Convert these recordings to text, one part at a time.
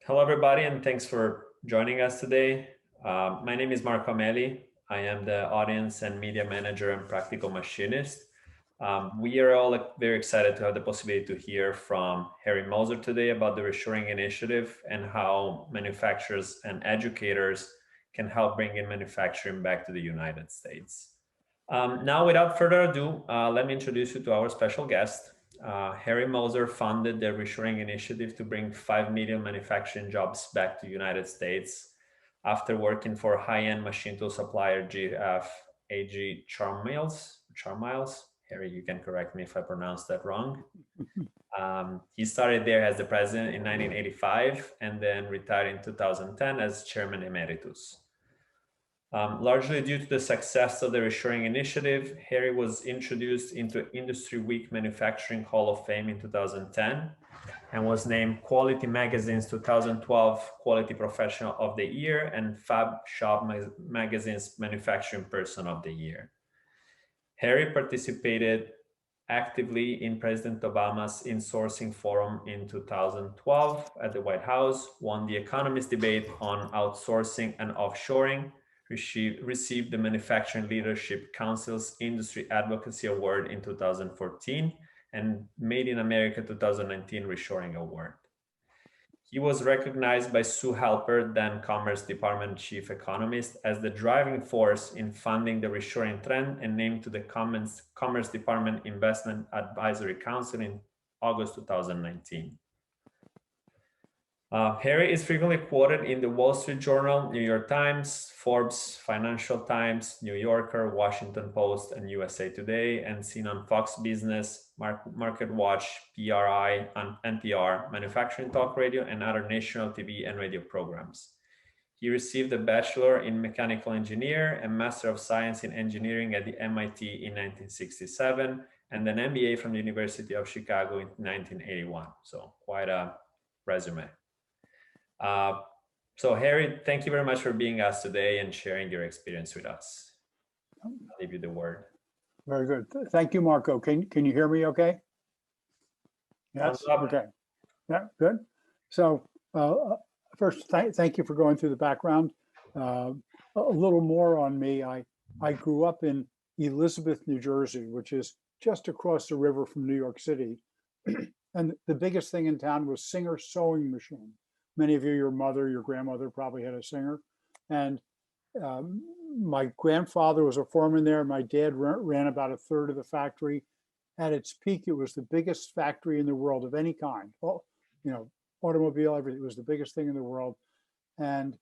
Hello, everybody, and thanks for joining us today. My name is Marco Meli. I am the audience and media manager and practical machinist. We are all very excited to have the possibility to hear from Harry Moser today about the Reshoring Initiative and how manufacturers and educators can help bring in manufacturing back to the United States. Now, without further ado, let me introduce you to our special guest. Harry Moser founded the Reshoring Initiative to bring 5 million manufacturing jobs back to the United States after working for high-end machine tool supplier GF AgieCharmilles. Harry, you can correct me if I pronounce that wrong. He started there as the president in 1985 and then retired in 2010 as chairman emeritus. Largely due to the success of the Reshoring Initiative, Harry was introduced into Industry Week Manufacturing Hall of Fame in 2010 and was named Quality Magazine's 2012 Quality Professional of the Year and Fab Shop Magazine's Manufacturing Person of the Year. Harry participated actively in President Obama's insourcing forum in 2012 at the White House, won the Economist debate on outsourcing and offshoring, received the Manufacturing Leadership Council's Industry Advocacy Award in 2014 and Made in America 2019 Reshoring Award. He was recognized by Sue Halper, then Commerce Department Chief Economist, as the driving force in funding the reshoring trend and named to the Commerce Department Investment Advisory Council in August 2019. Harry is frequently quoted in the Wall Street Journal, New York Times, Forbes, Financial Times, New Yorker, Washington Post, and USA Today, and seen on Fox Business, Market Watch, PRI, and NPR, Manufacturing Talk Radio, and other national TV and radio programs. He received a Bachelor in Mechanical Engineer and Master of Science in Engineering at the MIT in 1967, and an MBA from the University of Chicago in 1981. So quite a resume. So Harry, thank you very much for being us today and sharing your experience with us. I'll leave you the word. Very good. Thank you, Marco. Can you hear me okay? Yes, okay. Yeah, good. So first, thank you for going through the background. A little more on me. I grew up in Elizabeth, New Jersey, which is just across the river from New York City. And the biggest thing in town was Singer sewing machine. Many of you, your mother, your grandmother probably had a Singer. And my grandfather was a foreman there. My dad ran about a third of the factory. At its peak, it was the biggest factory in the world of any kind. Well, you know, automobile, everything. It was the biggest thing in the world. And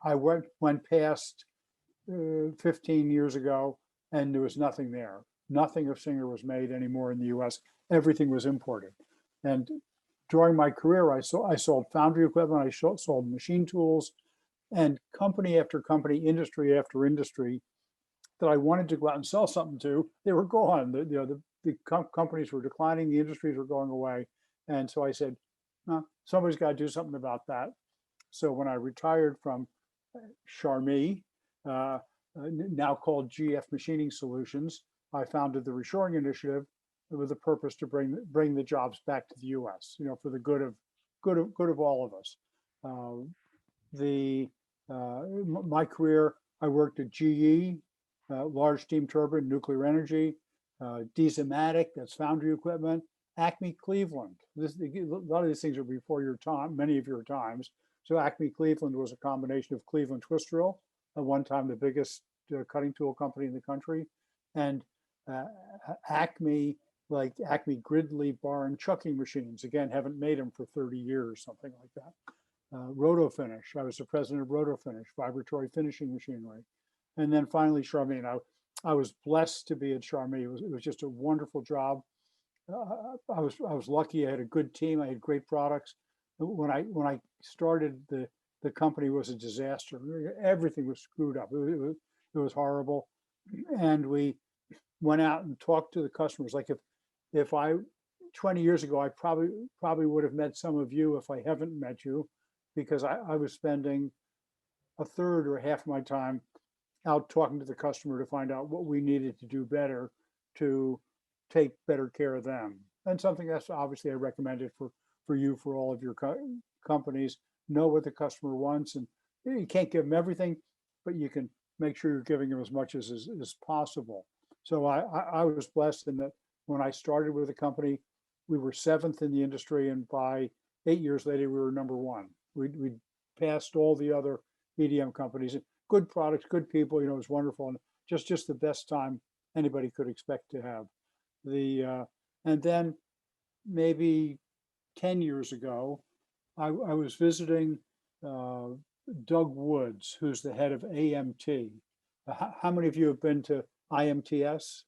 I went past 15 years ago, and there was nothing there. Nothing of Singer was made anymore in the US. Everything was imported. And during my career, I sold foundry equipment, I sold machine tools, and company after company, industry after industry that I wanted to go out and sell something to, they were gone. The companies were declining, the industries were going away. And so I said, no, somebody's got to do something about that. So when I retired from Charmilles, now called GF Machining Solutions, I founded the Reshoring Initiative with the purpose to bring the jobs back to the U.S. You know, for the good of all of us. My career, I worked at GE, large steam turbine, nuclear energy, Diesematic, that's foundry equipment, Acme Cleveland. A lot of these things are before your time, many of your times. So Acme Cleveland was a combination of Cleveland Twistrel, at one time the biggest cutting tool company in the country, and Acme, like Acme Gridley bar and chucking machines. Again, haven't made them for 30 years, something like that. Rotofinish, I was the president of Rotofinish, vibratory finishing machinery. And then finally, Charmilles. I was blessed to be at Charmilles. It was just a wonderful job. I was lucky. I had a good team. I had great products. When I started, the company was a disaster. Everything was screwed up. It was horrible. And we went out and talked to the customers. Like if I 20 years ago, I probably would have met some of you if I haven't met you, because I was spending a third or half of my time out talking to the customer to find out what we needed to do better to take better care of them. And something that's obviously I recommended for you, for all of your companies, know what the customer wants, and you can't give them everything, but you can make sure you're giving them as much as possible. So I was blessed in that when I started with the company, we were 7th in the industry, and by 8 years later, we were #1. We passed all the other EDM companies. Good products, good people. It was wonderful, and just the best time anybody could expect to have. And then maybe 10 years ago, I was visiting Doug Woods, who's the head of AMT. How many of you have been to IMTS?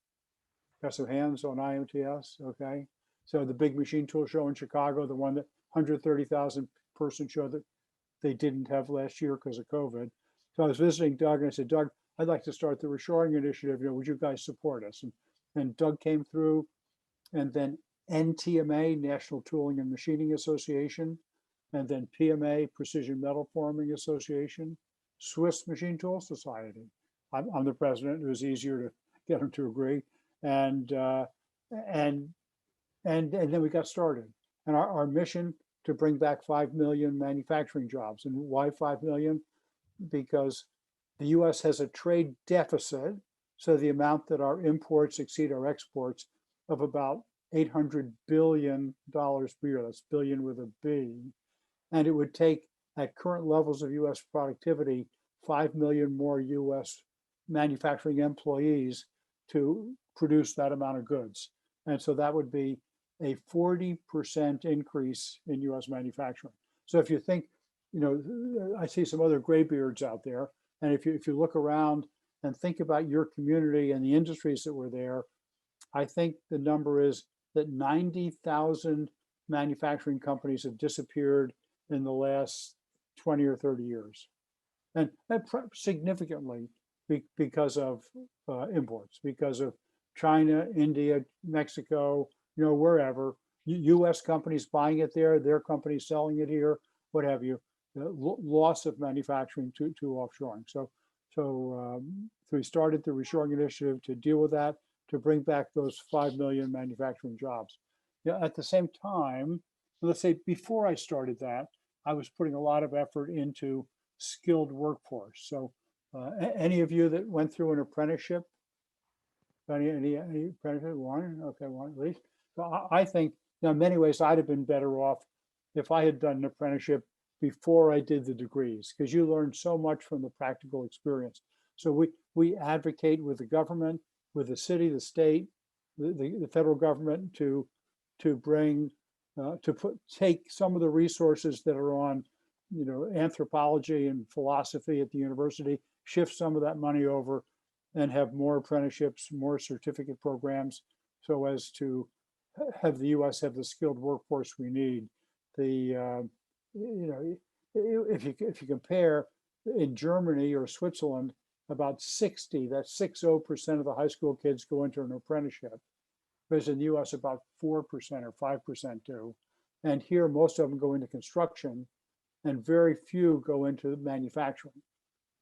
Got some hands on IMTS? Okay. So the big machine tool show in Chicago, the one that 130,000 person show that they didn't have last year because of COVID. So I was visiting Doug and I said, Doug, I'd like to start the Reshoring Initiative. Would you guys support us? And Doug came through, and then NTMA, National Tooling and Machining Association, and then PMA, Precision Metal Forming Association, Swiss Machine Tool Society. I'm the president. It was easier to get them to agree, and then we got started. And our mission to bring back 5 million manufacturing jobs. And why 5 million? Because the U.S. has a trade deficit, so the amount that our imports exceed our exports of about $800 billion per year. That's billion with a B. And it would take, at current levels of U.S. productivity, 5 million more U.S. manufacturing employees to produce that amount of goods. And so that would be a 40% increase in U.S. manufacturing. So if you think, I see some other graybeards out there, and if you look around and think about your community and the industries that were there, I think the number is that 90,000 manufacturing companies have disappeared in the last 20 or 30 years. And significantly because of imports, because of China, India, Mexico, wherever, U.S. companies buying it there, their companies selling it here, what have you, loss of manufacturing to offshoring. So we started the Reshoring Initiative to deal with that, to bring back those 5 million manufacturing jobs. At the same time, let's say before I started that, I was putting a lot of effort into skilled workforce. So any of you that went through an apprenticeship? Any apprenticeship? One? Okay, one at least. So I think in many ways I'd have been better off if I had done an apprenticeship before I did the degrees, because you learn so much from the practical experience. So we advocate with the government, with the city, the state, the federal government to bring take some of the resources that are on anthropology and philosophy at the university, shift some of that money over and have more apprenticeships, more certificate programs, so as to have the U.S. have the skilled workforce we need. If you compare, in Germany or Switzerland, about 60% of the high school kids go into an apprenticeship, whereas in the U.S. about 4% or 5% do. And here, most of them go into construction, and very few go into manufacturing.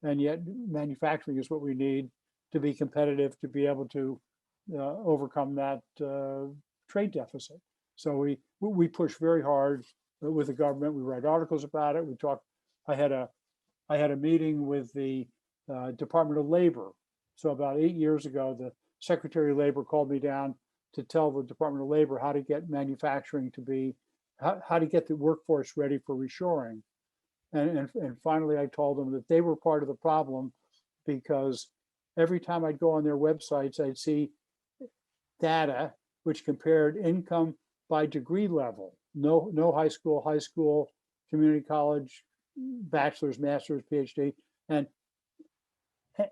And yet, manufacturing is what we need to be competitive, to be able to overcome that trade deficit. So we push very hard with the government. We write articles about it. We talk. I had a meeting with the Department of Labor. So about 8 years ago, the Secretary of Labor called me down to tell the Department of Labor how to get manufacturing to be, how to get the workforce ready for reshoring. And finally, I told them that they were part of the problem, because every time I'd go on their websites, I'd see data which compared income by degree level. No high school, community college, bachelor's, master's, PhD, and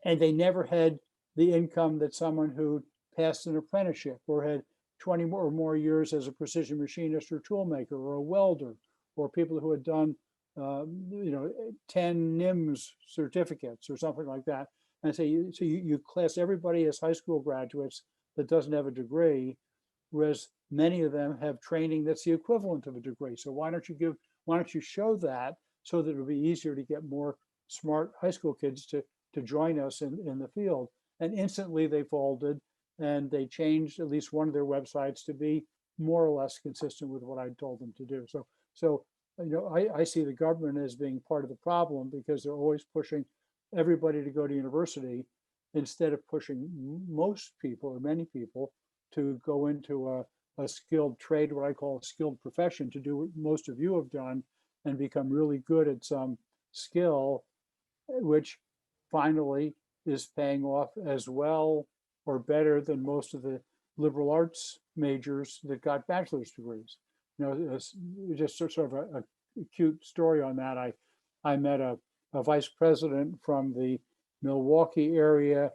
they never had the income that someone who passed an apprenticeship or had 20 or more years as a precision machinist or tool maker or a welder, or people who had done 10 NIMS certificates or something like that. And so you class everybody as high school graduates that doesn't have a degree, whereas many of them have training that's the equivalent of a degree. So why don't you show that, so that it'll be easier to get more smart high school kids to join us in the field? And instantly they folded, and they changed at least one of their websites to be more or less consistent with what I told them to do. So I see the government as being part of the problem because they're always pushing everybody to go to university instead of pushing most people or many people to go into a skilled trade, what I call a skilled profession, to do what most of you have done and become really good at some skill, which finally is paying off as well or better than most of the liberal arts majors that got bachelor's degrees. Just sort of a cute story on that. I met a vice president from the Milwaukee area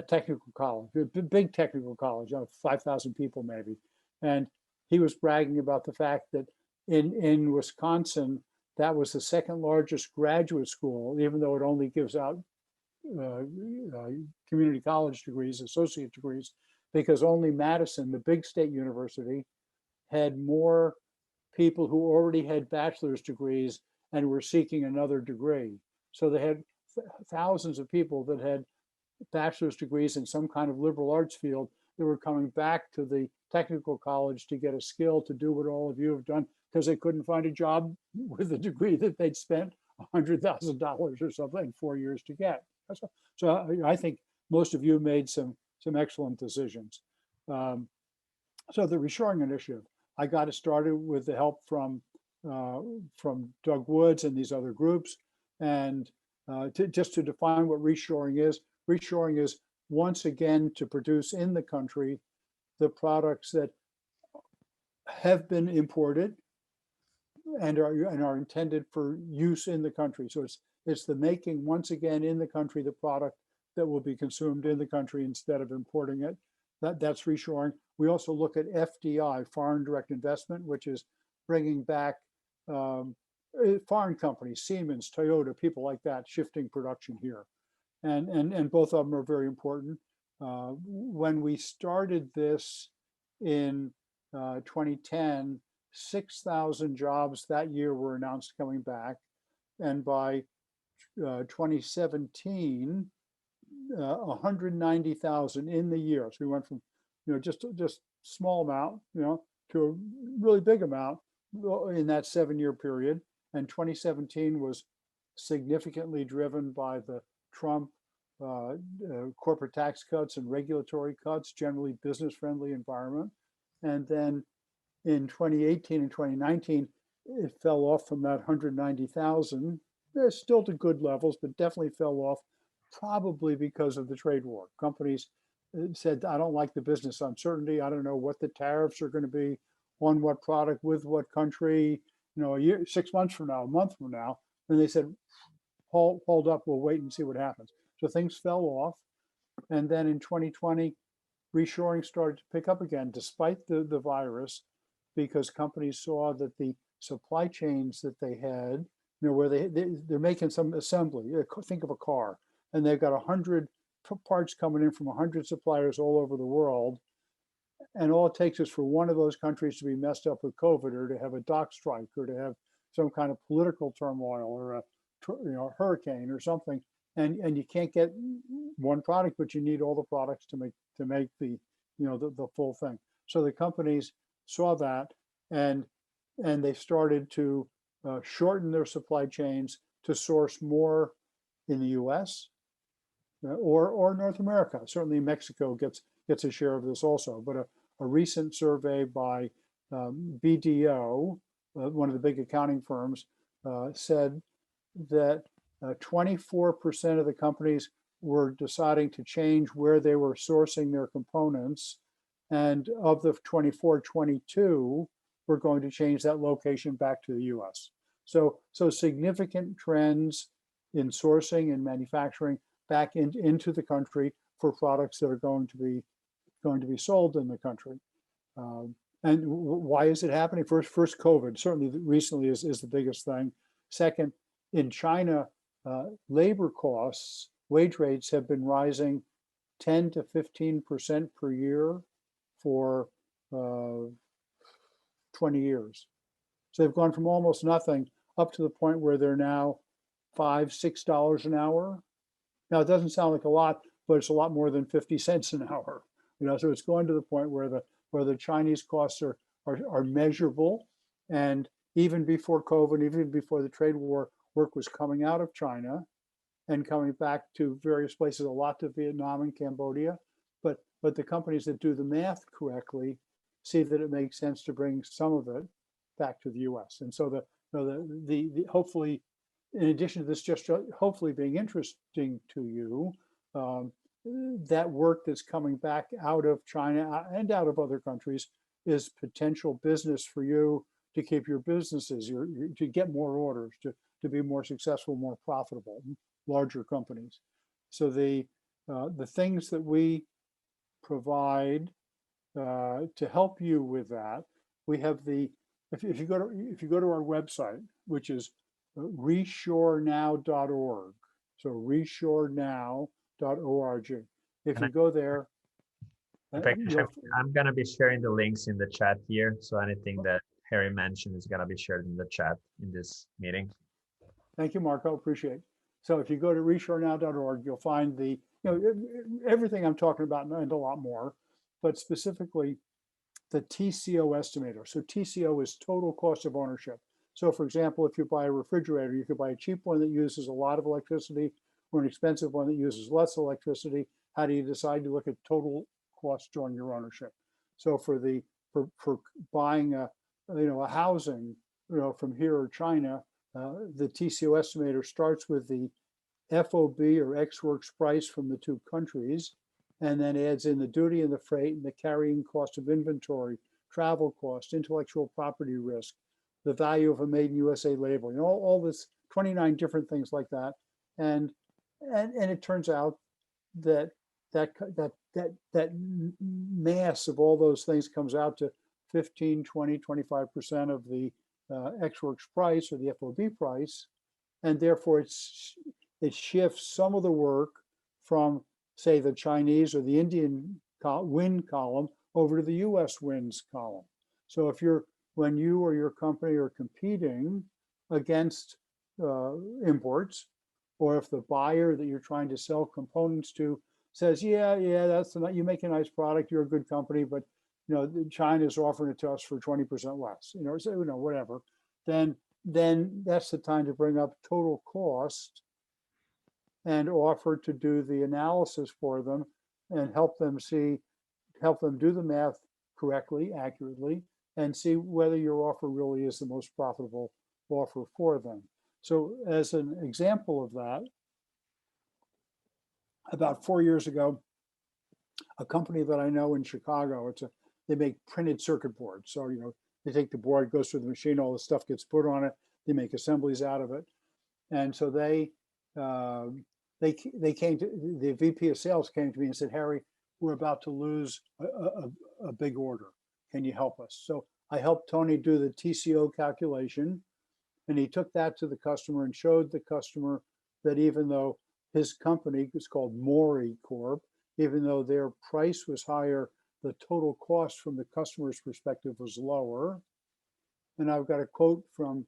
technical college, a big technical college, 5,000 people maybe. And he was bragging about the fact that in Wisconsin, that was the second largest graduate school, even though it only gives out community college degrees, associate degrees, because only Madison, the big state university, had more people who already had bachelor's degrees and were seeking another degree. So they had thousands of people that had bachelor's degrees in some kind of liberal arts field that were coming back to the technical college to get a skill to do what all of you have done because they couldn't find a job with a degree that they'd spent $100,000 or something 4 years to get. So I think most of you made some excellent decisions. So the Reshoring Initiative, I got it started with the help from Doug Woods and these other groups. And just to define what reshoring is once again to produce in the country the products that have been imported and are intended for use in the country. So it's the making once again in the country the product that will be consumed in the country instead of importing it. That's reshoring. We also look at FDI, foreign direct investment, which is bringing back foreign companies, Siemens, Toyota, people like that, shifting production here. And both of them are very important. When we started this in 2010, 6,000 jobs that year were announced coming back. And by 2017, 190,000 in the year. So we went from, just small amount, to a really big amount in that 7-year period. And 2017 was significantly driven by the Trump corporate tax cuts and regulatory cuts, generally business-friendly environment. And then in 2018 and 2019, it fell off from that 190,000. They're still to good levels, but definitely fell off, probably because of the trade war. Companies said, I don't like the business uncertainty. I don't know what the tariffs are going to be on what product with what country, a year, 6 months from now, a month from now. And they said, hold up, we'll wait and see what happens. So things fell off. And then in 2020, reshoring started to pick up again, despite the virus, because companies saw that the supply chains that they had, where they're making some assembly. Think of a car, and they've got 100 parts coming in from 100 suppliers all over the world. And all it takes is for one of those countries to be messed up with COVID, or to have a dock strike, or to have some kind of political turmoil, or a hurricane or something. And you can't get one product, but you need all the products to make the the full thing. So the companies saw that, and they started to shorten their supply chains to source more in the U.S. Or North America. Certainly Mexico gets a share of this also. But a recent survey by BDO, one of the big accounting firms, said that 24% of the companies were deciding to change where they were sourcing their components. And of the 22 were going to change that location back to the US. So significant trends in sourcing and manufacturing back into the country for products that are going to be sold in the country. And why is it happening? First, COVID, certainly recently is the biggest thing. Second, in China, labor costs, wage rates have been rising 10 to 15% per year for 20 years. So they've gone from almost nothing up to the point where they're now $5, $6 an hour. Now, it doesn't sound like a lot, but it's a lot more than 50 cents an hour. So it's going to the point where the Chinese costs are measurable. And even before COVID, even before the trade war, work was coming out of China and coming back to various places, a lot to Vietnam and Cambodia. But the companies that do the math correctly see that it makes sense to bring some of it back to the US. And so the hopefully, in addition to this just hopefully being interesting to you, that work that's coming back out of China and out of other countries is potential business for you to keep your businesses, to get more orders, to be more successful, more profitable, larger companies. So the things that we provide to help you with that, we have if you go to our website, which is reshorenow.org. So reshorenow.org. If you go there, I'm going to be sharing the links in the chat here. So anything that Harry mentioned is going to be shared in the chat in this meeting. Thank you, Marco. Appreciate it. So if you go to reshorenow.org, you'll find everything I'm talking about and a lot more, but specifically the TCO estimator. So TCO is total cost of ownership. So for example, if you buy a refrigerator, you could buy a cheap one that uses a lot of electricity or an expensive one that uses less electricity. How do you decide? You look at total cost during your ownership. So for buying a housing, from here or China, the TCO estimator starts with the FOB or Ex Works price from the two countries, and then adds in the duty and the freight and the carrying cost of inventory, travel cost, intellectual property risk, the value of a made in USA label, all this 29 different things like that. And it turns out that mass of all those things comes out to 15, 20, 25% of the Ex Works price or the FOB price. And therefore it shifts some of the work from, say, the Chinese or the Indian wind column over to the US winds column. So when you or your company are competing against imports, or if the buyer that you're trying to sell components to says, yeah, you make a nice product, you're a good company, but China's offering it to us for 20% less, whatever, then that's the time to bring up total cost and offer to do the analysis for them and help them do the math correctly, accurately, and see whether your offer really is the most profitable offer for them. So as an example of that, about 4 years ago, a company that I know in Chicago, they make printed circuit boards. So, they take the board, goes through the machine, all the stuff gets put on it, they make assemblies out of it. And so they came to, the VP of sales came to me and said, Harry, we're about to lose a big order. Can you help us? So I helped Tony do the TCO calculation, and he took that to the customer and showed the customer that even though his company is called Mori Corp, even though their price was higher, the total cost from the customer's perspective was lower. And I've got a quote from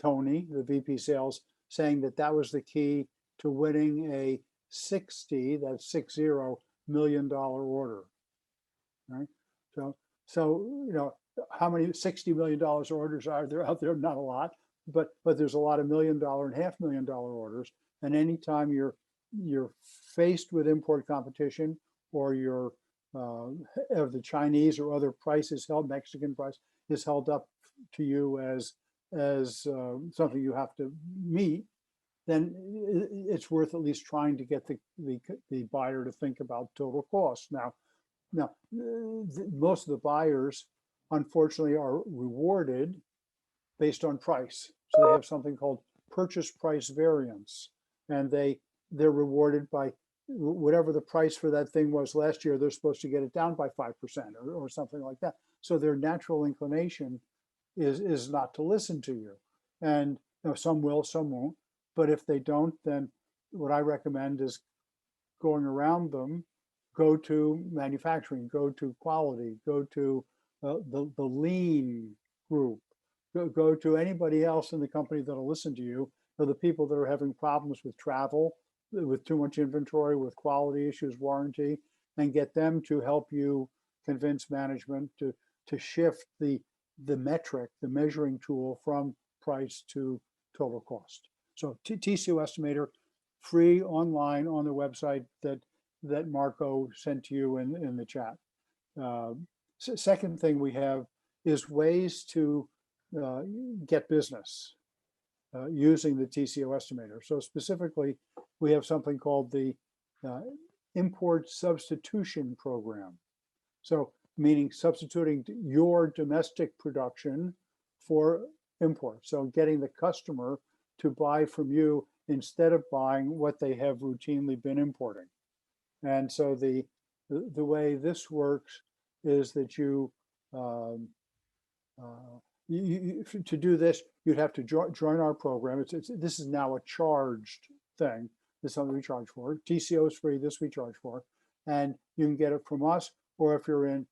Tony, the VP sales, saying that was the key to winning a $60 million order. Right? So how many $60 million orders are there out there? Not a lot, but there's a lot of $1 million and $500,000 orders. And anytime you're faced with import competition, or of the Chinese or other prices Mexican price is held up to you as something you have to meet, then it's worth at least trying to get the buyer to think about total cost. Now, most of the buyers, unfortunately, are rewarded based on price. So they have something called purchase price variance, and they're rewarded by whatever the price for that thing was last year. They're supposed to get it down by 5% or something like that. So their natural inclination is not to listen to you. And some will, some won't. But if they don't, then what I recommend is going around them. Go to manufacturing, go to quality, go to the lean group, go to anybody else in the company that'll listen to you, or the people that are having problems with travel, with too much inventory, with quality issues, warranty, and get them to help you convince management to shift the the metric, the measuring tool from price to total cost. So TCO estimator, free online on the website that Marco sent to you in the chat. Second thing we have is ways to get business using the TCO estimator. So specifically, we have something called the import substitution program. So meaning substituting your domestic production for import. So getting the customer to buy from you instead of buying what they have routinely been importing. And so the way this works is that to do this, you'd have to join our program. This is now a charged thing. This is something we charge for. TCO is free, this we charge for. And you can get it from us, or if you're in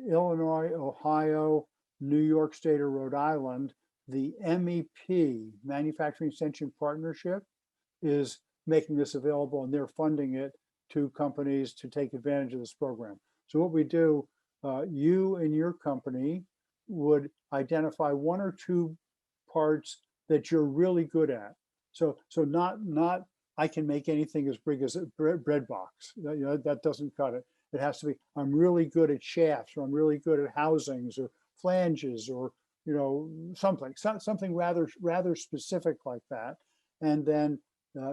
Illinois, Ohio, New York State, or Rhode Island, the MEP, Manufacturing Extension Partnership, is making this available, and they're funding it to companies to take advantage of this program. So what we do, you and your company would identify one or two parts that you're really good at. So not I can make anything as big as a bread box. That doesn't cut it. It has to be, I'm really good at shafts, or I'm really good at housings or flanges, or something rather specific like that. And then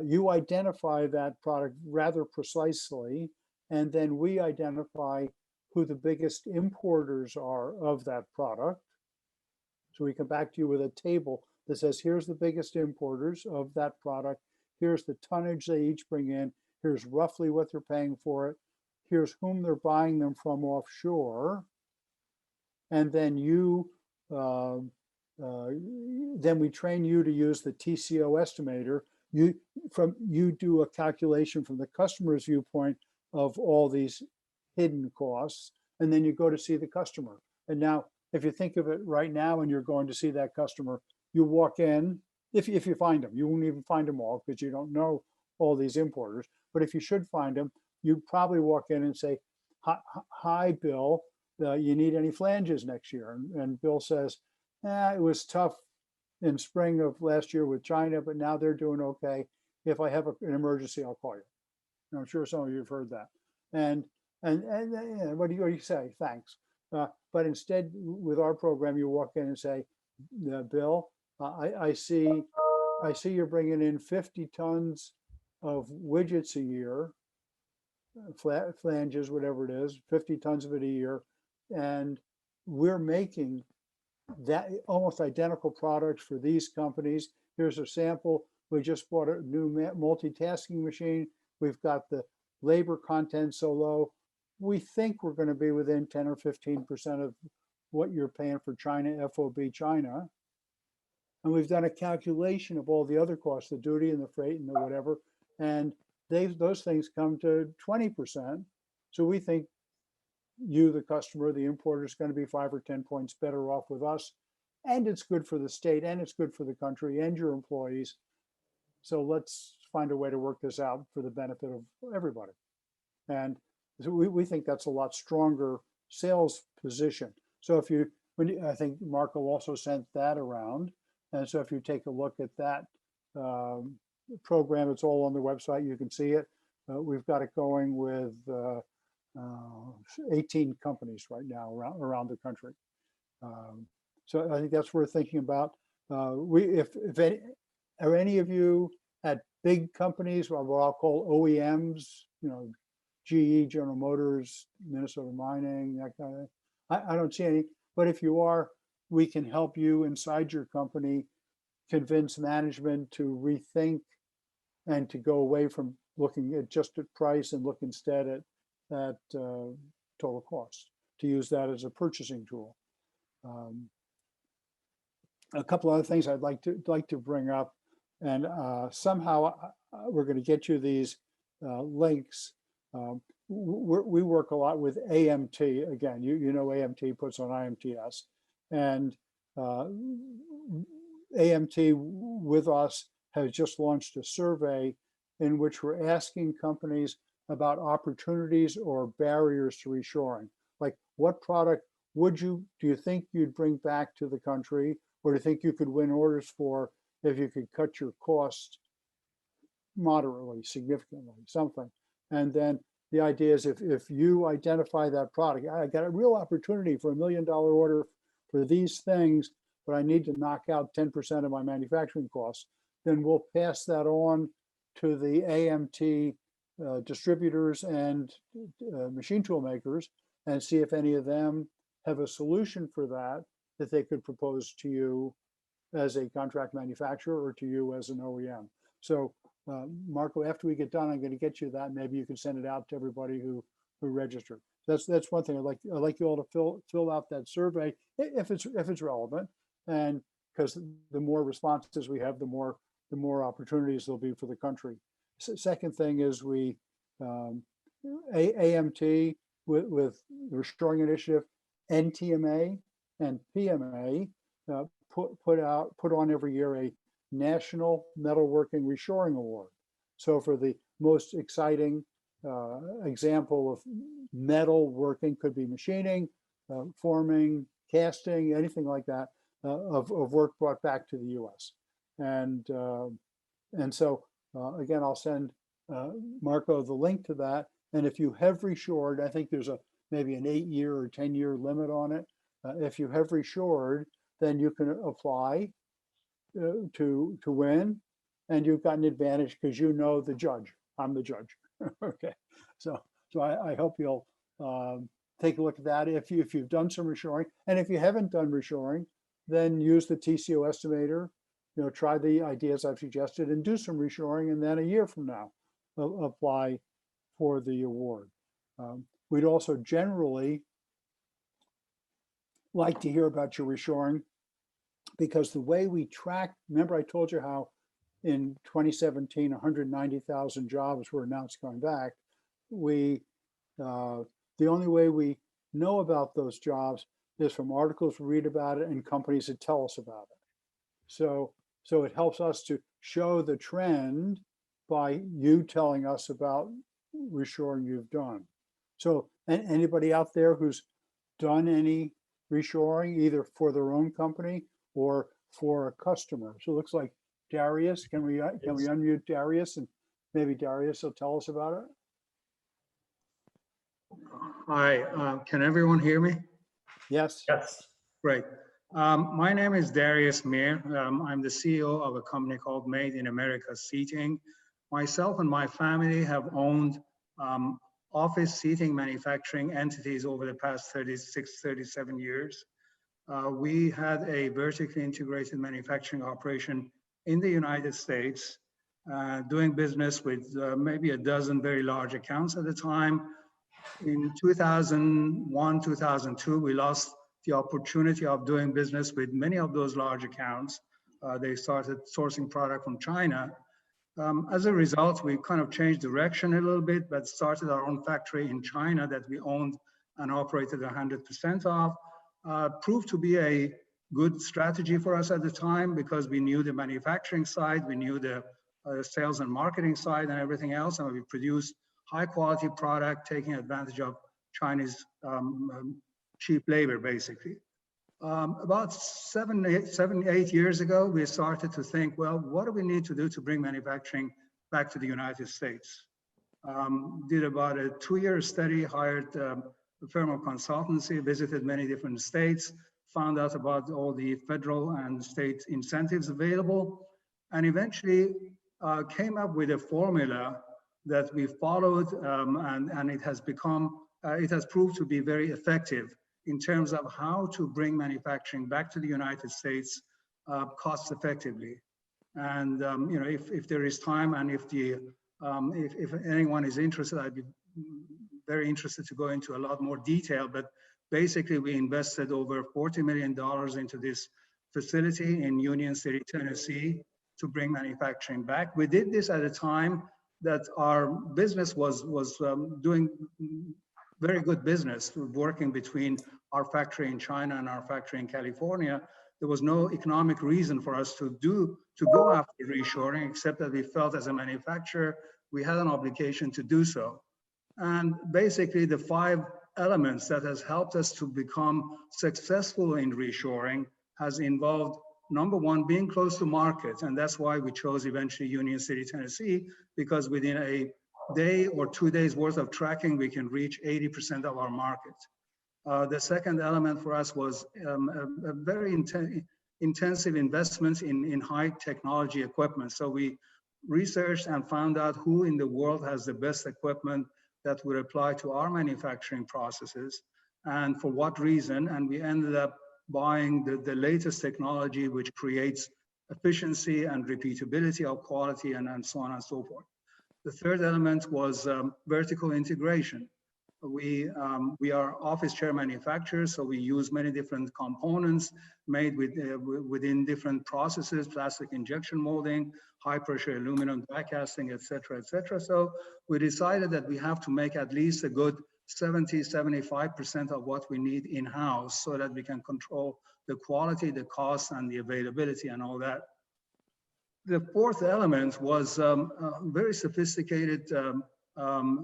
you identify that product rather precisely, and then we identify who the biggest importers are of that product. So we come back to you with a table that says, here's the biggest importers of that product. Here's the tonnage they each bring in. Here's roughly what they're paying for it. Here's whom they're buying them from offshore. And then then we train you to use the TCO estimator. You do a calculation from the customer's viewpoint of all these hidden costs, and then you go to see the customer. And now, if you think of it right now, and you're going to see that customer, you walk in, if you find them. You won't even find them all because you don't know all these importers. But if you should find them, you probably walk in and say, hi, Bill, you need any flanges next year? And Bill says, it was tough in spring of last year with China, but now they're doing okay. If I have an emergency, I'll call you. And I'm sure some of you have heard that. And what do you say? Thanks. But instead, with our program, you walk in and say, Bill, I see you're bringing in 50 tons of widgets a year, flanges, whatever it is, 50 tons of it a year. And we're making that almost identical products for these companies. Here's a sample. We just bought a new multitasking machine. We've got the labor content so low. We think we're going to be within 10 or 15% of what you're paying for China, FOB China. And we've done a calculation of all the other costs, the duty and the freight and the whatever. And those things come to 20%. So we think you, the customer, the importer, is going to be 5 or 10 points better off with us. And it's good for the state, and it's good for the country and your employees. So let's find a way to work this out for the benefit of everybody. And so we think that's a lot stronger sales position. So I think Marco also sent that around. And so if you take a look at that program, it's all on the website. You can see it. We've got it going with 18 companies right now around the country. So I think that's worth thinking about. Are any of you at big companies, what I'll call OEMs, GE, General Motors, Minnesota Mining, that kind of thing? I don't see any, but if you are, we can help you inside your company convince management to rethink and to go away from looking at just at price and look instead at total cost, to use that as a purchasing tool. A couple other things I'd like to bring up, and somehow we're going to get you these links. We work a lot with AMT. Again, you know AMT puts on IMTS, and AMT with us has just launched a survey in which we're asking companies about opportunities or barriers to reshoring. Like, what product do you think you'd bring back to the country, or do you think you could win orders for if you could cut your costs moderately, significantly, something? And then the idea is if you identify that product, I got a real opportunity for $1 million order for these things, but I need to knock out 10% of my manufacturing costs, then we'll pass that on to the AMT distributors and machine tool makers and see if any of them have a solution for that they could propose to you as a contract manufacturer or to you as an OEM. So Marco, after we get done, I'm going to get you that. Maybe you can send it out to everybody who registered. That's one thing. I'd like you all to fill out that survey if it's relevant, and because the more responses we have, the more opportunities there'll be for the country. Second thing is we AMT with the Reshoring Initiative, NTMA and PMA put on every year a National Metalworking Reshoring Award. So for the most exciting example of metal working, could be machining, forming, casting, anything like that, of work brought back to the U.S. And so again, I'll send Marco the link to that. And if you have reshored, I think there's maybe an 8-year or 10-year limit on it. If you have reshored, then you can apply to win, and you've got an advantage because you know the judge. I'm the judge. Okay, so I hope you'll take a look at that if you've done some reshoring, and if you haven't done reshoring, then use the TCO estimator. Try the ideas I've suggested and do some reshoring, and then a year from now apply for the award. We'd also generally like to hear about your reshoring, because the way we track, remember I told you how in 2017, 190,000 jobs were announced coming back. The only way we know about those jobs is from articles we read about it and companies that tell us about it. So it helps us to show the trend by you telling us about reshoring you've done. So anybody out there who's done any reshoring, either for their own company or for a customer? So it looks like Darius, can we unmute Darius, and maybe Darius will tell us about it? Hi, can everyone hear me? Yes. Yes. Great. My name is Darius Meir. I'm the CEO of a company called Made in America Seating. Myself and my family have owned office seating manufacturing entities over the past 36, 37 years. We had a vertically integrated manufacturing operation in the United States, doing business with maybe a dozen very large accounts at the time. In 2001, 2002, we lost the opportunity of doing business with many of those large accounts. They started sourcing product from China. As a result, we kind of changed direction a little bit, but started our own factory in China that we owned and operated 100% of. Proved to be a good strategy for us at the time, because we knew the manufacturing side, we knew the sales and marketing side and everything else, and we produced high quality product, taking advantage of Chinese cheap labor, basically. About seven, 8 years ago, we started to think, well, what do we need to do to bring manufacturing back to the United States? Did about a 2-year study, hired a firm of consultancy, visited many different states, found out about all the federal and state incentives available, and eventually came up with a formula that we followed, and it has proved to be very effective in terms of how to bring manufacturing back to the United States cost effectively. And if there is time, and if anyone is interested, I'd be very interested to go into a lot more detail. But basically, we invested over $40 million into this facility in Union City, Tennessee, to bring manufacturing back. We did this at a time that our business was doing very good business, working between our factory in China and our factory in California. There was no economic reason for us to go after reshoring, except that we felt as a manufacturer we had an obligation to do so. And basically, the 5 elements that has helped us to become successful in reshoring has involved, number one, being close to market. And that's why we chose eventually Union City, Tennessee, because within a day or 2 days worth of tracking, we can reach 80% of our market. The second element for us was a very intensive investment in high technology equipment. So we researched and found out who in the world has the best equipment that would apply to our manufacturing processes and for what reason. And we ended up buying the latest technology, which creates efficiency and repeatability of quality and so on and so forth. The third element was vertical integration. We are office chair manufacturers, so we use many different components made within different processes, plastic injection molding, high pressure aluminum die casting, et cetera, et cetera. So we decided that we have to make at least a good 70–75% of what we need in-house so that we can control the quality, the cost, and the availability and all that. The fourth element was very sophisticated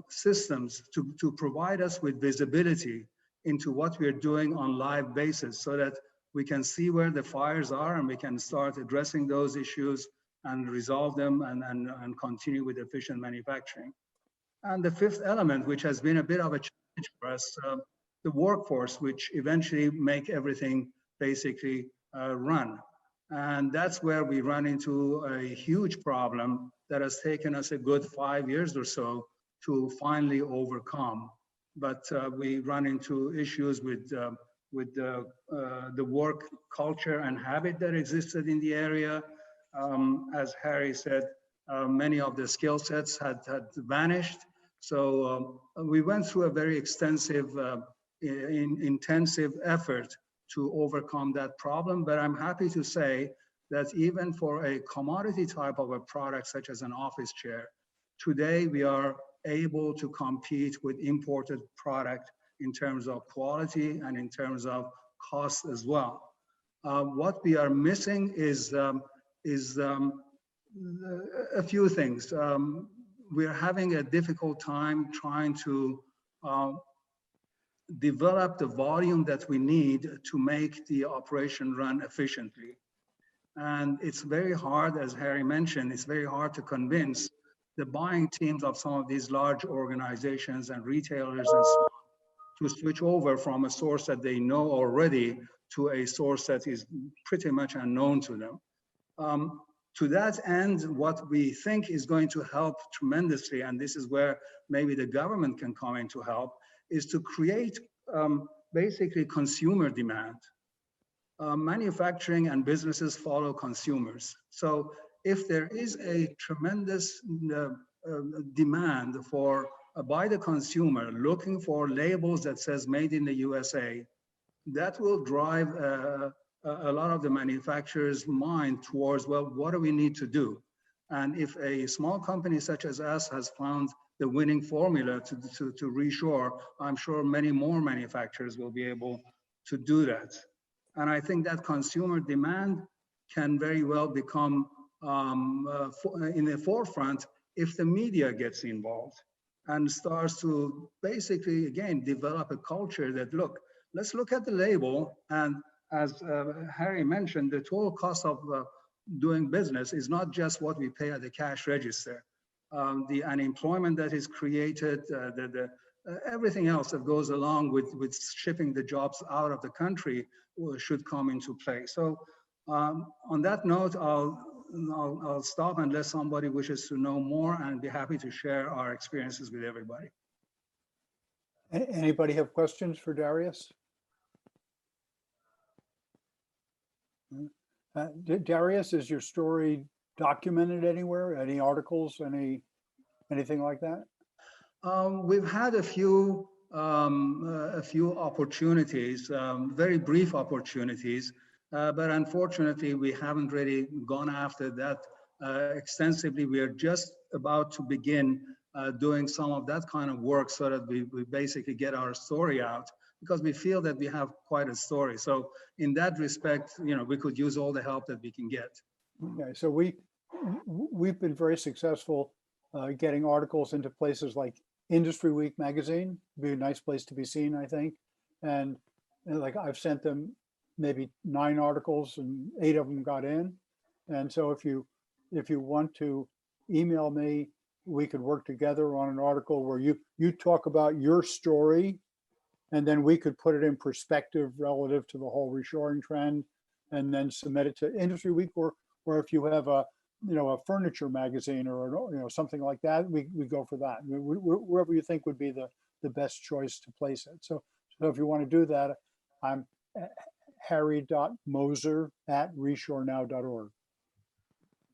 systems to provide us with visibility into what we're doing on live basis so that we can see where the fires are and we can start addressing those issues and resolve them and continue with efficient manufacturing. And the fifth element, which has been a bit of a challenge for us, the workforce, which eventually make everything basically run. And that's where we run into a huge problem that has taken us a good 5 years or so to finally overcome. But we run into issues with the work culture and habit that existed in the area. As Harry said, many of the skill sets had vanished. So we went through a very extensive, intensive effort to overcome that problem. But I'm happy to say that even for a commodity type of a product, such as an office chair, today we are able to compete with imported product in terms of quality and in terms of cost as well. What we are missing is a few things. We're having a difficult time trying to develop the volume that we need to make the operation run efficiently. And it's very hard, as Harry mentioned, it's very hard to convince the buying teams of some of these large organizations and retailers and so on to switch over from a source that they know already to a source that is pretty much unknown to them. To that end, what we think is going to help tremendously, and this is where maybe the government can come in to help, is to create basically consumer demand. Manufacturing and businesses follow consumers. So if there is a tremendous demand for by the consumer looking for labels that says made in the USA, that will drive a lot of the manufacturers' mind towards, well, what do we need to do? And if a small company such as us has found the winning formula to reshore, I'm sure many more manufacturers will be able to do that. And I think that consumer demand can very well become in the forefront if the media gets involved and starts to basically, again, develop a culture that, look, let's look at the label. And as Harry mentioned, the total cost of doing business is not just what we pay at the cash register. The unemployment that is created, everything else that goes along with shipping the jobs out of the country should come into play. So on that note, I'll stop unless somebody wishes to know more, and be happy to share our experiences with everybody. Anybody have questions for Darius? Darius, is your story documented anywhere? Any articles, anything like that? We've had a few opportunities, very brief opportunities, but unfortunately we haven't really gone after that extensively. We are just about to begin doing some of that kind of work so that we basically get our story out, because we feel that we have quite a story. So in that respect, we could use all the help that we can get. Okay, so we've been very successful getting articles into places like Industry Week magazine. It'd be a nice place to be seen, I think. And like I've sent them maybe 9 articles and 8 of them got in. And so if you want to email me, we could work together on an article where you talk about your story, and then we could put it in perspective relative to the whole reshoring trend, and then submit it to Industry Week, or if you have a furniture magazine or something like that, we go for that. Wherever you think would be the best choice to place it. So if you want to do that, I'm harry.moser@reshorenow.org.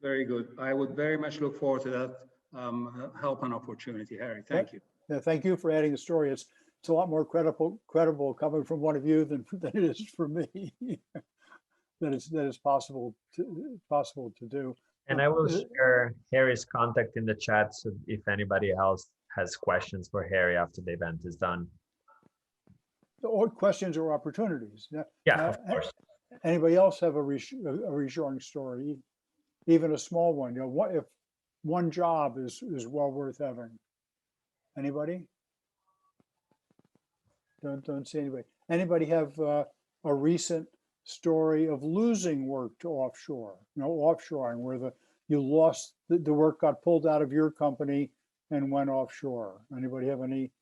Very good. I would very much look forward to that help and opportunity, Harry. Thank you. Yeah, thank you for adding the story. It's a lot more credible coming from one of you than it is for me. that is possible to do. And I will share Harry's contact in the chat, so if anybody else has questions for Harry after the event is done. Or questions or opportunities. Yeah, of course. Anybody else have a reshoring story, even a small one? What if one job is well worth having? Anybody? Don't see anybody. Anybody have a recent story of losing work to offshore? Offshoring, where you lost the work, got pulled out of your company and went offshore. Anybody have any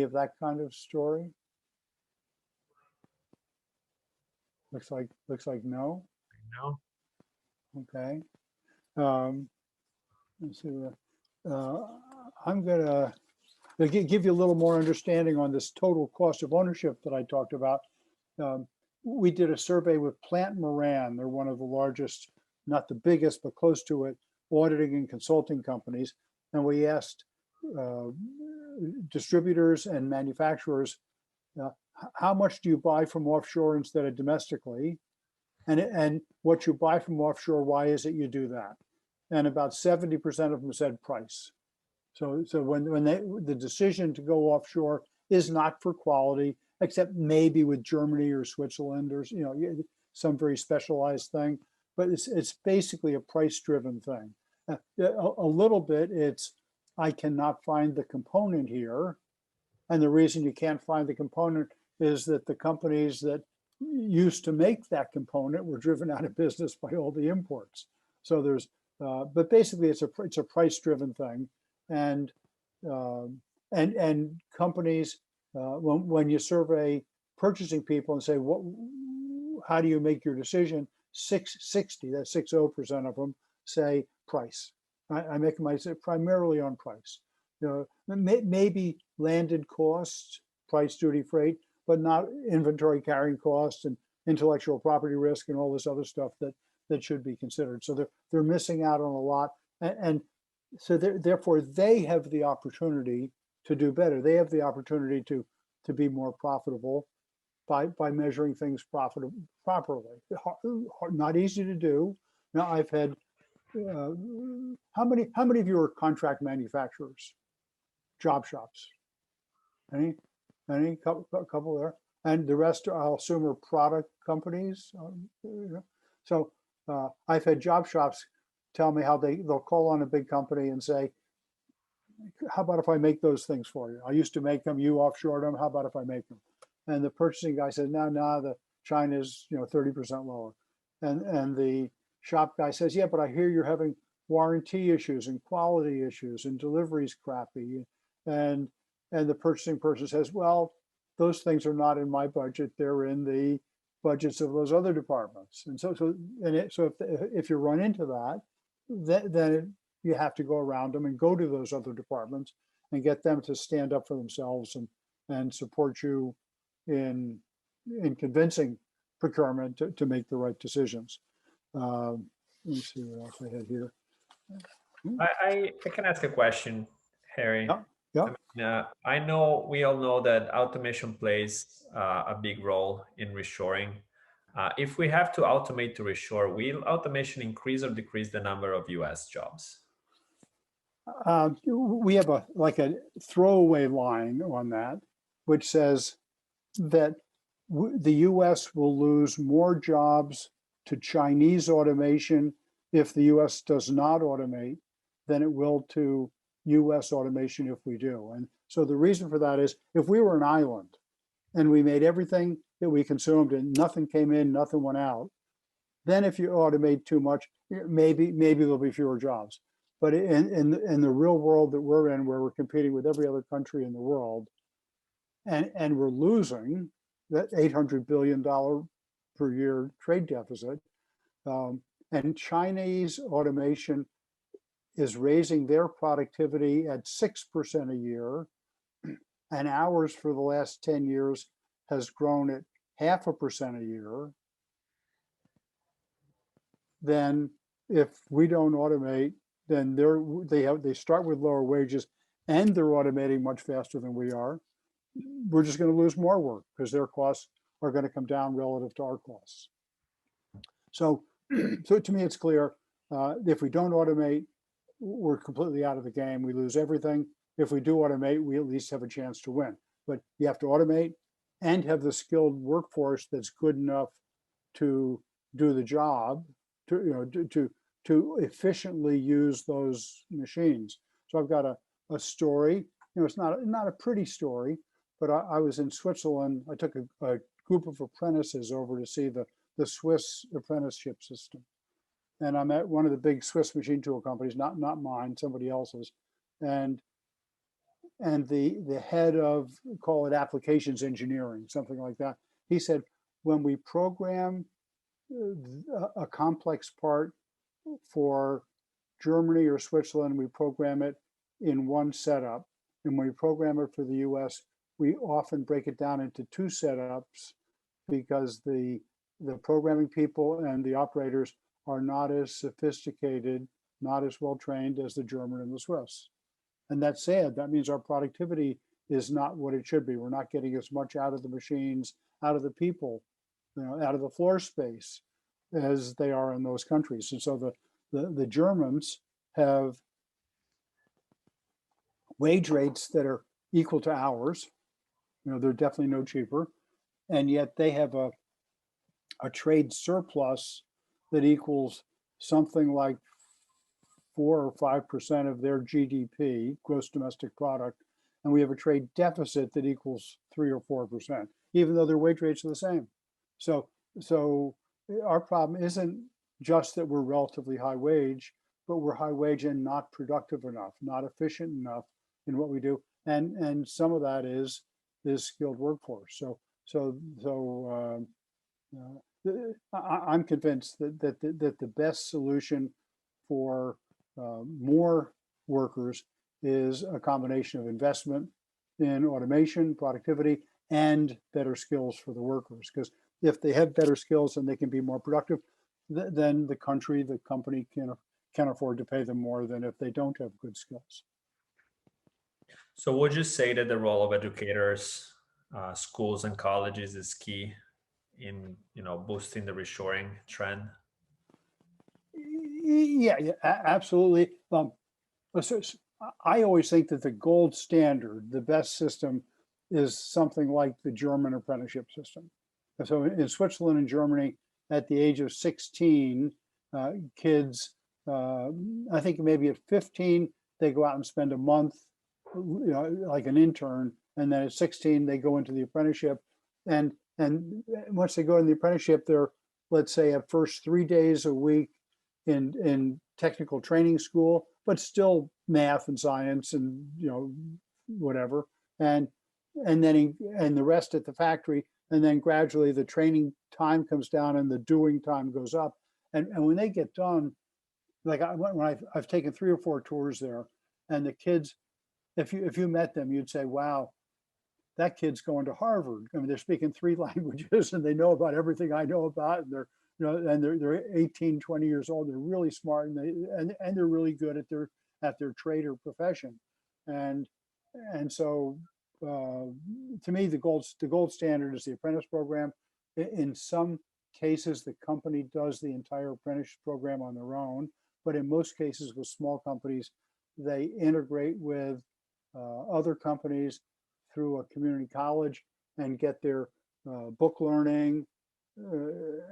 of that kind of story? Looks like no. No. Okay. Let's see. I'm gonna give you a little more understanding on this total cost of ownership that I talked about. We did a survey with Plant Moran. They're one of the largest, not the biggest, but close to it, auditing and consulting companies. And we asked distributors and manufacturers, how much do you buy from offshore instead of domestically? And what you buy from offshore, why is it you do that? And about 70% of them said price. So when the decision to go offshore is not for quality, except maybe with Germany or Switzerland or some very specialized thing, but it's basically a price-driven thing. A little bit, it's I cannot find the component here, and the reason you can't find the component is that the companies that used to make that component were driven out of business by all the imports. So there's, but basically it's a price-driven thing, and companies when you survey purchasing people and say how do you make your decision, 60% of them say price. I make my primarily on price. Maybe landed costs, price, duty, freight, but not inventory carrying costs and intellectual property risk and all this other stuff that should be considered. So they're missing out on a lot, and so therefore they have the opportunity to do better. They have the opportunity to be more profitable by measuring things properly. Not easy to do. Now I've had how many of you are contract manufacturers, job shops? Any couple there, and the rest I'll assume are product companies. So I've had job shops tell me how they'll call on a big company and say, how about if I make those things for you? I used to make them, you offshored them. How about if I make them? And the purchasing guy says, no, the China's 30% lower, and the shop guy says, yeah, but I hear you're having warranty issues and quality issues and deliveries crappy, and the purchasing person says, well, those things are not in my budget. They're in the budgets of those other departments. And so if you run into that, then you have to go around them and go to those other departments and get them to stand up for themselves and support you in convincing procurement to make the right decisions. Let me see what else I had here. I can ask a question, Harry. Yeah. I know we all know that automation plays a big role in reshoring. If we have to automate to reshore, will automation increase or decrease the number of US jobs? We have a throwaway line on that, which says that the US will lose more jobs to Chinese automation if the US does not automate than it will to US automation if we do. And so the reason for that is if we were an island and we made everything that we consumed and nothing came in, nothing went out, then if you automate too much, maybe there'll be fewer jobs. But in the real world that we're in, where we're competing with every other country in the world, and we're losing that $800 billion per year trade deficit, and Chinese automation is raising their productivity at 6% a year, and ours for the last 10 years has grown at 0.5% a year. Then if we don't automate, then they start with lower wages and they're automating much faster than we are. We're just going to lose more work because their costs are going to come down relative to our costs. So to me, it's clear, if we don't automate, we're completely out of the game. We lose everything. If we do automate, we at least have a chance to win. But you have to automate and have the skilled workforce that's good enough to do the job, to efficiently use those machines. So I've got a story. It's not a pretty story, but I was in Switzerland. I took a group of apprentices over to see the Swiss apprenticeship system. And I'm at one of the big Swiss machine tool companies, not mine, somebody else's. And the head of, call it applications engineering, something like that, he said, when we program a complex part for Germany or Switzerland, we program it in one setup. And when we program it for the US, we often break it down into two setups because the programming people and the operators are not as sophisticated, not as well trained as the German and the Swiss. And that's sad. That means our productivity is not what it should be. We're not getting as much out of the machines, out of the people, out of the floor space as they are in those countries. And so the Germans have wage rates that are equal to ours. They're definitely no cheaper. And yet they have a trade surplus that equals something like 4 or 5% of their GDP, gross domestic product. And we have a trade deficit that equals 3 or 4%, even though their wage rates are the same. So our problem isn't just that we're relatively high wage, but we're high wage and not productive enough, not efficient enough in what we do. And some of that is skilled workforce. I'm convinced that the best solution for more workers is a combination of investment in automation, productivity, and better skills for the workers. Because if they have better skills and they can be more productive, then the country, the company can afford to pay them more than if they don't have good skills. So would you say that the role of educators, schools and colleges is key in boosting the reshoring trend? Yeah, absolutely. I always think that the gold standard, the best system, is something like the German apprenticeship system. And so in Switzerland and Germany, at the age of 16, kids, I think maybe at 15, they go out and spend a month, like an intern, and then at 16, they go into the apprenticeship. And once they go in the apprenticeship, they're, let's say, at first 3 days a week in technical training school, but still math and science and whatever, and then the rest at the factory, and then gradually the training time comes down and the doing time goes up. And when they get done, like I've taken 3 or 4 tours there, and the kids, if you met them, you'd say, wow, that kid's going to Harvard. I mean, they're speaking 3 languages and they know about everything I know about, and they're 18, 20 years old. They're really smart, and they're really good at their trade or profession. And so to me, the gold standard is the apprentice program. In some cases, the company does the entire apprentice program on their own, but in most cases with small companies, they integrate with other companies through a community college and get their book learning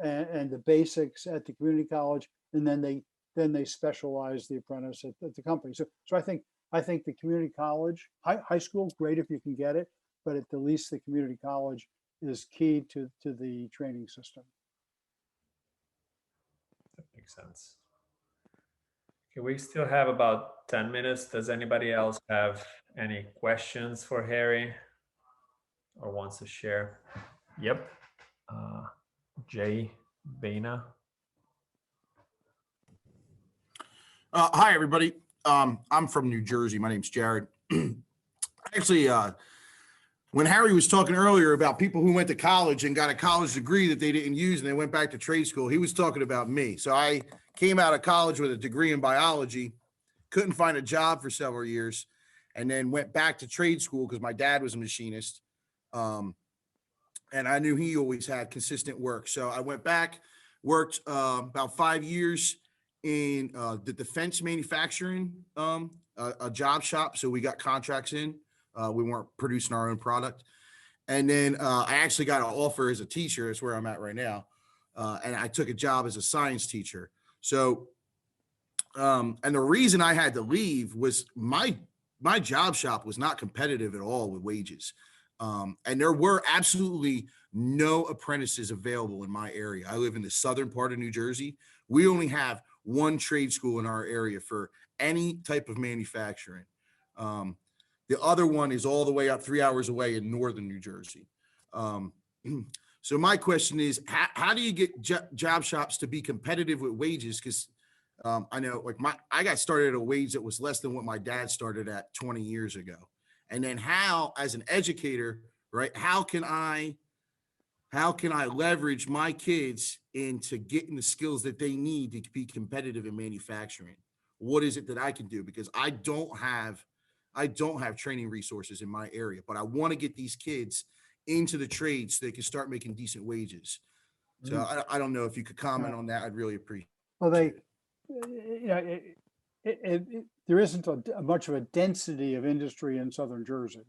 and the basics at the community college, and then they then they specialize the apprentice at the company. So I think the community college, high school, great if you can get it, but at the least the community college is key to the training system. That makes sense. Okay, we still have about 10 minutes. Does anybody else have any questions for Harry or wants to share? Yep. Jay Baina. Hi, everybody. I'm from New Jersey. My name's Jared. Actually, when Harry was talking earlier about people who went to college and got a college degree that they didn't use and they went back to trade school, he was talking about me. So I came out of college with a degree in biology, couldn't find a job for several years, and then went back to trade school because my dad was a machinist. And I knew he always had consistent work. So I went back, worked about 5 years in the defense manufacturing, a job shop. So we got contracts in. We weren't producing our own product. And then I actually got an offer as a teacher. That's where I'm at right now. And I took a job as a science teacher. So, and the reason I had to leave was my job shop was not competitive at all with wages. And there were absolutely no apprentices available in my area. I live in the southern part of New Jersey. We only have one trade school in our area for any type of manufacturing. The other one is all the way up 3 hours away in northern New Jersey. So my question is, how do you get job shops to be competitive with wages? Because I know, like, I got started at a wage that was less than what my dad started at 20 years ago. And then how, as an educator, right, how can I leverage my kids into getting the skills that they need to be competitive in manufacturing? What is it that I can do? Because I don't have training resources in my area, but I want to get these kids into the trades so they can start making decent wages. So I don't know if you could comment on that. I'd really appreciate it. Well, you know, there isn't much of a density of industry in southern Jersey.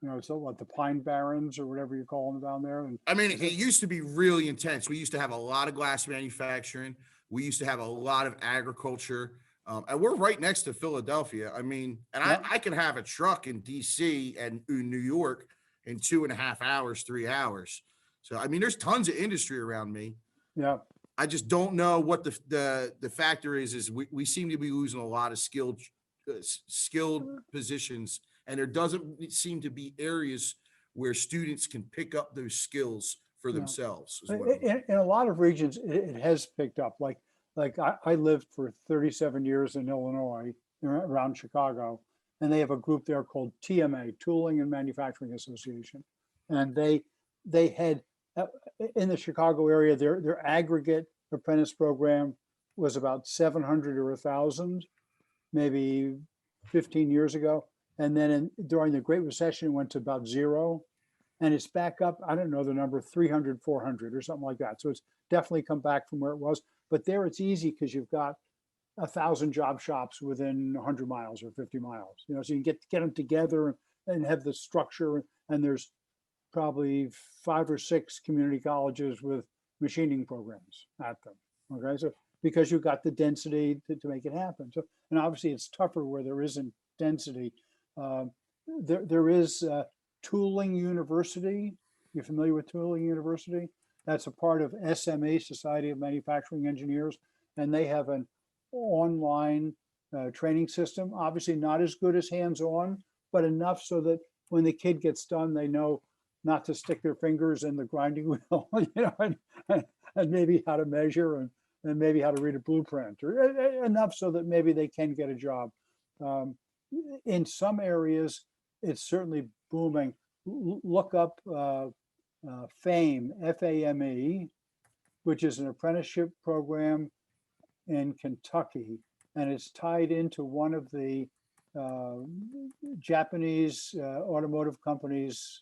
You know, so what, the Pine Barrens or whatever you call them down there. And I mean, it used to be really intense. We used to have a lot of glass manufacturing. We used to have a lot of agriculture. And we're right next to Philadelphia. I mean, and I can have a truck in DC and in New York in 2.5 hours, 3 hours. So, I mean, there's tons of industry around me. yeah, I just don't know what the factor is we seem to be losing a lot of skilled positions, and there doesn't seem to be areas where students can pick up those skills for themselves as well. in a lot of regions, it has picked up. Like I lived for 37 years in Illinois, around Chicago, and they have a group there called TMA, Tooling and Manufacturing Association, and they had in the Chicago area, their aggregate apprentice program was about 700 or 1,000, maybe 15 years ago. And then during the Great Recession, it went to about 0. And it's back up, I don't know the number, 300, 400 or something like that. So it's definitely come back from where it was. But there it's easy because you've got 1,000 job shops within 100 miles or 50 miles. You know, so you can get them together and have the structure. And there's probably 5 or 6 community colleges with machining programs at them. Okay, so because you've got the density to make it happen. So, and obviously it's tougher where there isn't density. There is Tooling University. You're familiar with Tooling University? That's a part of SMA, Society of Manufacturing Engineers, and they have an online training system. Obviously not as good as hands-on, but enough so that when the kid gets done, they know not to stick their fingers in the grinding wheel, you know, and maybe how to measure and maybe how to read a blueprint, or enough so that maybe they can get a job. In some areas, it's certainly booming. Look up FAME, FAME, which is an apprenticeship program in Kentucky, and it's tied into one of the Japanese automotive companies'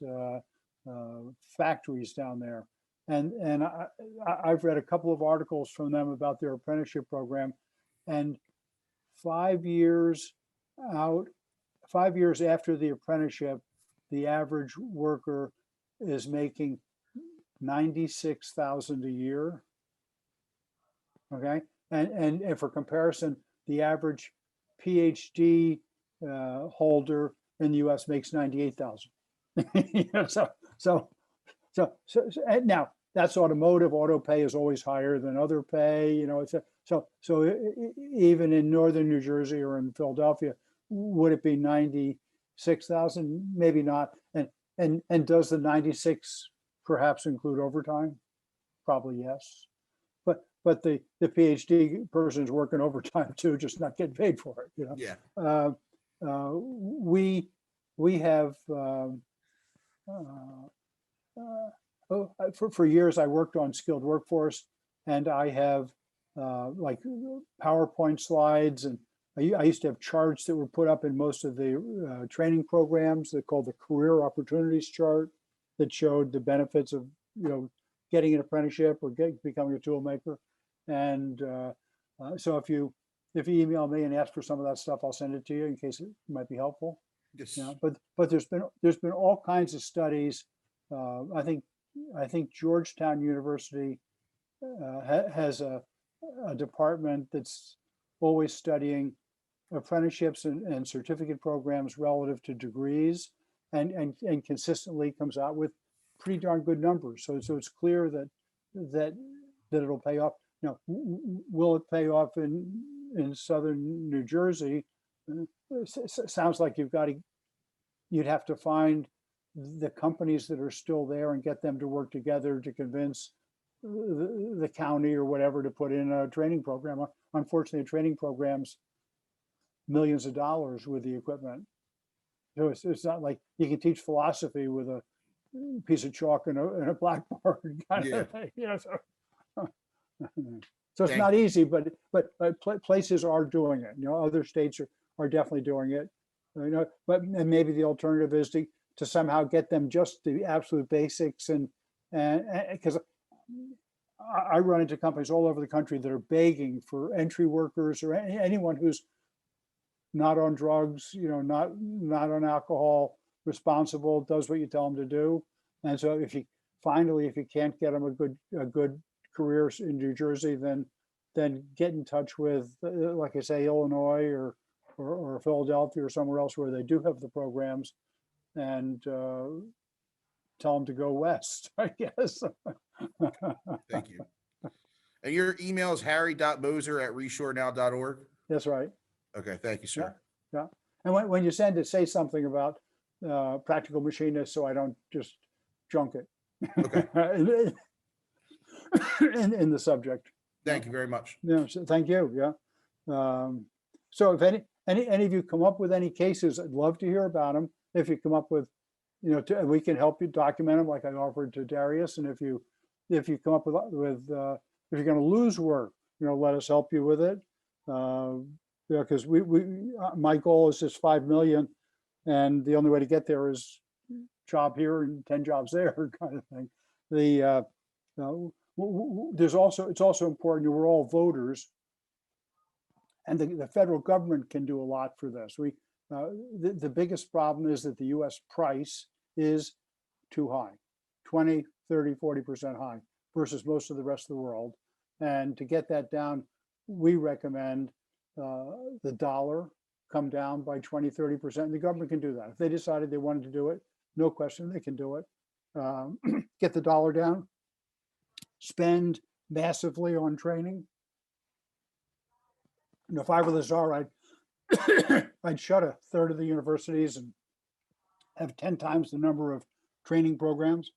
factories down there. And I've read a couple of articles from them about their apprenticeship program, and 5 years out, 5 years after the apprenticeship, the average worker is making $96,000 a year. Okay, And for comparison, the average PhD holder in the US makes 98,000. You know, and now that's automotive. Auto pay is always higher than other pay. You know, even in northern New Jersey or in Philadelphia, would it be 96,000? Maybe not. And does the 96 perhaps include overtime? Probably yes. But the PhD person is working overtime too, just not getting paid for it. You know. Yeah. We have for years I worked on skilled workforce, and I have like PowerPoint slides, and I used to have charts that were put up in most of the training programs that called the career opportunities chart, that showed the benefits of, you know, getting an apprenticeship or becoming a tool maker. And so if you email me and ask for some of that stuff, I'll send it to you in case it might be helpful. Yes. Yeah, but there's been all kinds of studies. I think Georgetown University has a department that's always studying apprenticeships and certificate programs relative to degrees, and consistently comes out with pretty darn good numbers. So it's clear that it'll pay off. Now, will it pay off in southern New Jersey? Sounds like you'd have to find the companies that are still there and get them to work together to convince the county or whatever to put in a training program. Unfortunately, a training program's millions of dollars with the equipment. So it's not like you can teach philosophy with a piece of chalk and a blackboard kind of thing. You know, so it's not easy, but places are doing it. You know, other states are definitely doing it. You know, and maybe the alternative is to somehow get them just the absolute basics, and because I run into companies all over the country that are begging for entry workers or anyone who's not on drugs, you know, not on alcohol, responsible, does what you tell them to do. And so if you can't get them a good career in New Jersey, then get in touch with, like I say, Illinois or Philadelphia or somewhere else where they do have the programs, and tell them to go west, I guess. Thank you. And your email is harry.moser@reshorenow.org? That's right. Okay, thank you, sir. Yeah. And when you send it, say something about practical machinists, so I don't just junk it. Okay. in the subject. Thank you very much. Yeah, so thank you. Yeah. So if any of you come up with any cases, I'd love to hear about them. If you come up with, you know, we can help you document them, like I offered to Darius. And if you come up with if you're going to lose work, you know, let us help you with it. Yeah, because my goal is just 5 million, and the only way to get there is job here and 10 jobs there, kind of thing. It's also important. We're all voters, and the federal government can do a lot for this. The biggest problem is that the U.S. price is too high, 20, 30, 40% high versus most of the rest of the world. And to get that down, we recommend the dollar come down by 20, 30%. And the government can do that. If they decided they wanted to do it, no question, they can do it. Get the dollar down, spend massively on training. And if I were the czar, I'd shut a third of the universities and have 10 times the number of training programs.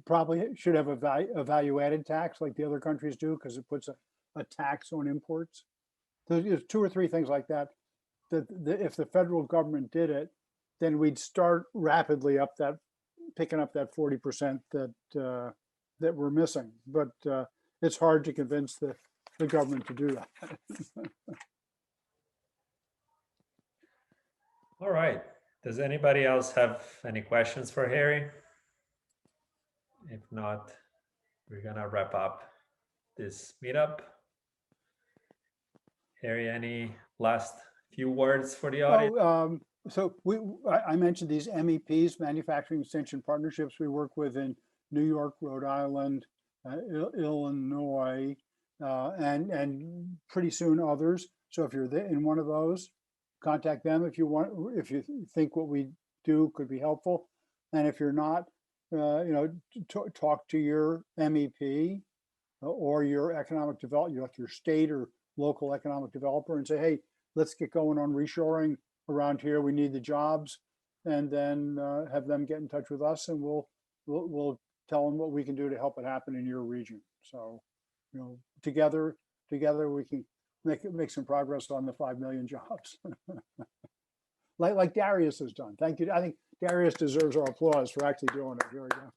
Probably should have a value-added tax like the other countries do, because it puts a tax on imports. There's 2 or 3 things like that. That if the federal government did it, then we'd start rapidly picking up that 40% that we're missing. But it's hard to convince the government to do that. All right. Does anybody else have any questions for Harry? If not, we're gonna wrap up this meetup. Harry, any last few words for the audience? So I mentioned these MEPs, Manufacturing Extension Partnerships, we work with in New York, Rhode Island, Illinois, and pretty soon others. So if you're in one of those, contact them if you want, if you think what we do could be helpful. And if you're not, talk to your MEP or your economic development, your state or local economic developer, and say, hey, let's get going on reshoring around here. We need the jobs, and then have them get in touch with us, and we'll tell them what we can do to help it happen in your region. So, together we can make some progress on the 5 million jobs, like Darius has done. Thank you. I think Darius deserves our applause for actually doing it. Here we go.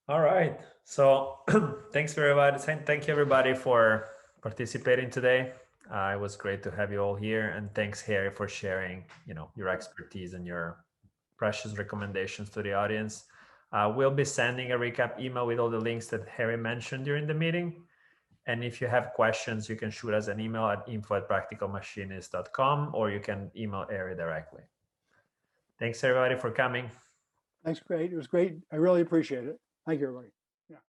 All right. So thanks for everybody. Thank you everybody for participating today. It was great to have you all here, and thanks Harry for sharing, your expertise and your precious recommendations to the audience. We'll be sending a recap email with all the links that Harry mentioned during the meeting. And if you have questions, you can shoot us an email at info@practicalmachinist.com, or you can email Harry directly. Thanks everybody for coming. Thanks, great. It was great. I really appreciate it. Thank you, everybody.